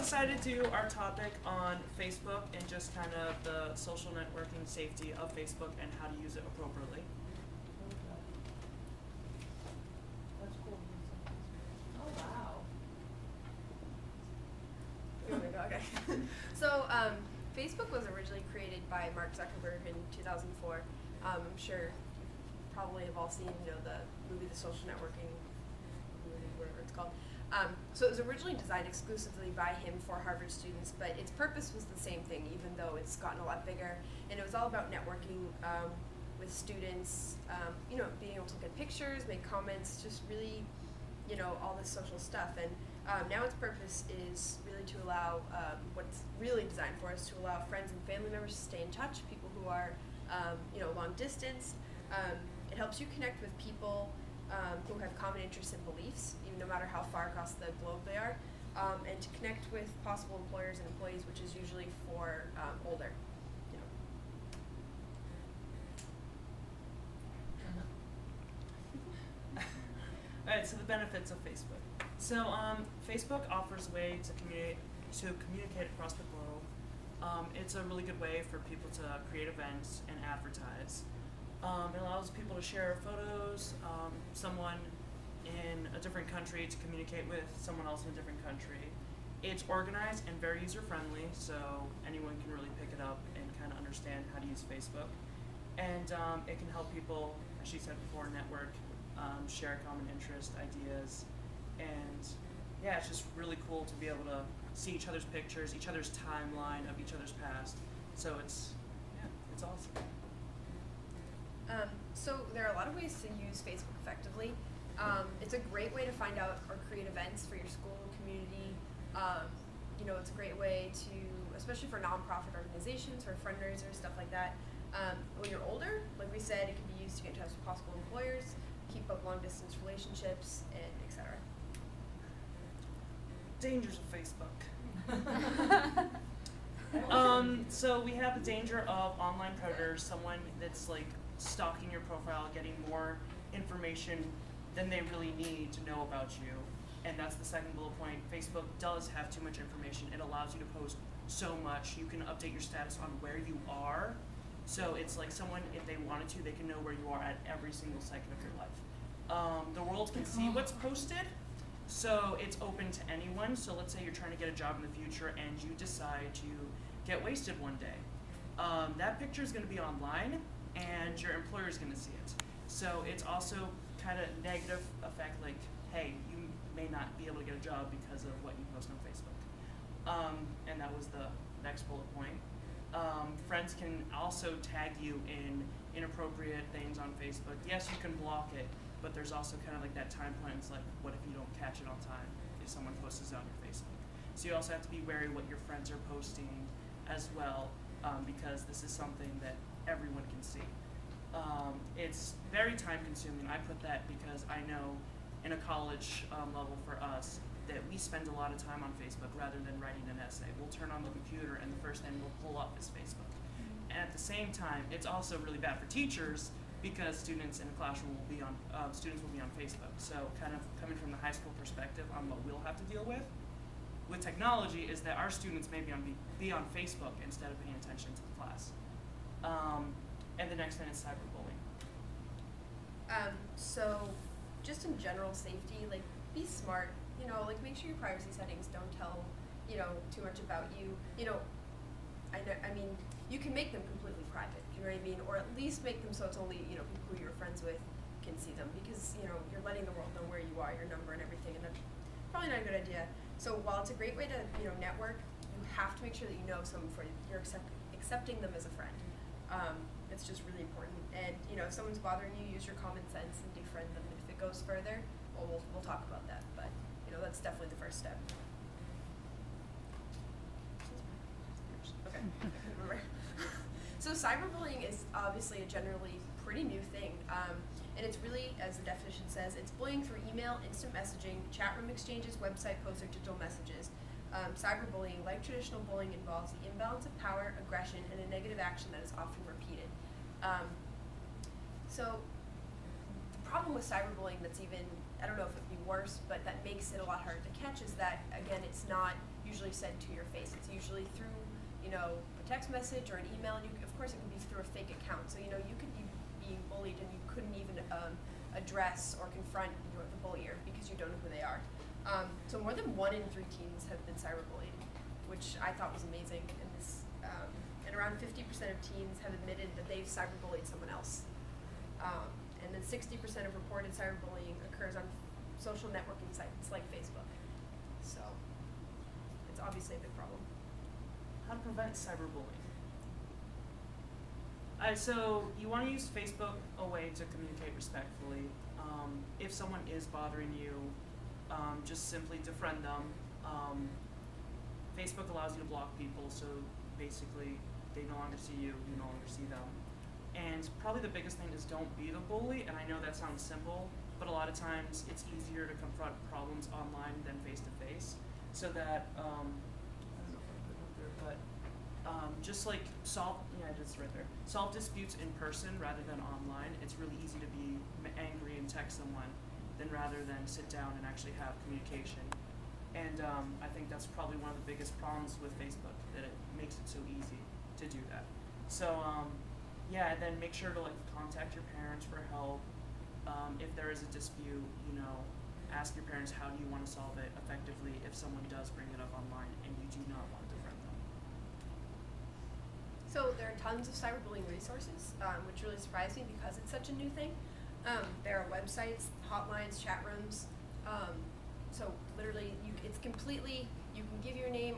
decided to do our topic on Facebook and just kind of the social networking safety of Facebook and how to use it appropriately. That's cool. Oh, wow. Here we go, okay. So, Facebook was originally created by Mark Zuckerberg in 2004. I'm sure you probably have all seen, the movie The Social Networking, whatever it's called. So it was originally designed exclusively by him for Harvard students, but its purpose was the same thing, even though it's gotten a lot bigger. And it was all about networking with students, being able to look at pictures, make comments, just really, all this social stuff. And now its purpose is really to allow, what it's really designed for is to allow friends and family members to stay in touch, people who are, long distance. It helps you connect with people who have common interests and beliefs, even no matter how far across the globe they are, and to connect with possible employers and employees, which is usually for older. Alright, so the benefits of Facebook. So Facebook offers a way to communicate across the globe. It's a really good way for people to create events and advertise. It allows people to share photos, someone in a different country to communicate with someone else in a different country. It's organized and very user-friendly, so anyone can really pick it up and kind of understand how to use Facebook. And it can help people, as she said before, network, share common interest, ideas, and yeah, it's just really cool to be able to see each other's pictures, each other's timeline of each other's past. So it's awesome. So there are a lot of ways to use Facebook effectively. It's a great way to find out or create events for your school community. It's a great way to, especially for nonprofit organizations or fundraisers, stuff like that. When you're older, like we said, it can be used to get in touch with possible employers, keep up long distance relationships, and etc. Dangers of Facebook. So we have the danger of online predators, someone that's like stalking your profile, getting more information than they really need to know about you. And that's the second bullet point. Facebook does have too much information. It allows you to post so much. You can update your status on where you are. So it's like someone, if they wanted to, they can know where you are at every single second of your life. The world can see what's posted, so it's open to anyone. So let's say you're trying to get a job in the future and you decide to get wasted one day. That picture is going to be online and your employer is going to see it. So it's also kind of negative effect, like, hey, you may not be able to get a job because of what you post on Facebook. And that was the next bullet point. Friends can also tag you in inappropriate things on Facebook. Yes, you can block it, but there's also kind of like that time point. It's like, what if you don't catch it on time if someone posts it on your Facebook? So you also have to be wary what your friends are posting as well, because this is something that everyone can see. It's very time consuming. I put that because I know in a college level for us that we spend a lot of time on Facebook rather than writing an essay. We'll turn on the computer and the first thing we'll pull up is Facebook. And at the same time, it's also really bad for teachers because students in a classroom will be on Facebook. So kind of coming from the high school perspective on what we'll have to deal with technology is that our students may be on Facebook instead of paying attention to the class. And the next thing is cyberbullying. So just in general safety, like be smart, make sure your privacy settings don't tell, too much about you. I mean, you can make them completely private, you know what I mean? Or at least make them so it's only, people who you're friends with can see them because, you're letting the world know where you are, your number and everything, and that's probably not a good idea. So while it's a great way to, network, you have to make sure that you know someone before you're accepting them as a friend. It's just really important. And, if someone's bothering you, use your common sense and defriend them. And if it goes further, well, we'll talk about that. But, that's definitely the first step. Okay, I couldn't remember. So cyberbullying is obviously a generally pretty new thing. And it's really, as the definition says, it's bullying through email, instant messaging, chat room exchanges, website posts, or digital messages. Cyberbullying, like traditional bullying, involves the imbalance of power, aggression, and a negative action that is often repeated. So the problem with cyberbullying that's even, I don't know if it would be worse, but that makes it a lot harder to catch is that, again, it's not usually said to your face. It's usually through, a text message or an email. And of course, it could be through a fake account. So, you could be being bullied and you couldn't even address or confront the bullier because you don't know who they are. So more than 1 in 3 teens have been cyberbullied, which I thought was amazing. And around 50% of teens have admitted that they've cyberbullied someone else. And then 60% of reported cyberbullying occurs on social networking sites like Facebook. So it's obviously a big problem. How to prevent cyberbullying? So you want to use Facebook a way to communicate respectfully. If someone is bothering you, just simply defriend them. Facebook allows you to block people, so basically they no longer see you, you no longer see them. And probably the biggest thing is don't be the bully, and I know that sounds simple, but a lot of times it's easier to confront problems online than face to face. So that, I don't know if I put it up there, but just like solve disputes in person rather than online. It's really easy to be angry and text someone than rather than sit down and actually have communication. And I think that's probably one of the biggest problems with Facebook, that it makes it so easy to do that. So yeah, and then make sure to contact your parents for help. If there is a dispute, ask your parents how do you want to solve it effectively if someone does bring it up online and you do not want to defriend them. So there are tons of cyberbullying resources, which really surprised me because it's such a new thing. There are websites, hotlines, chat rooms. So literally, it's completely, you can give your name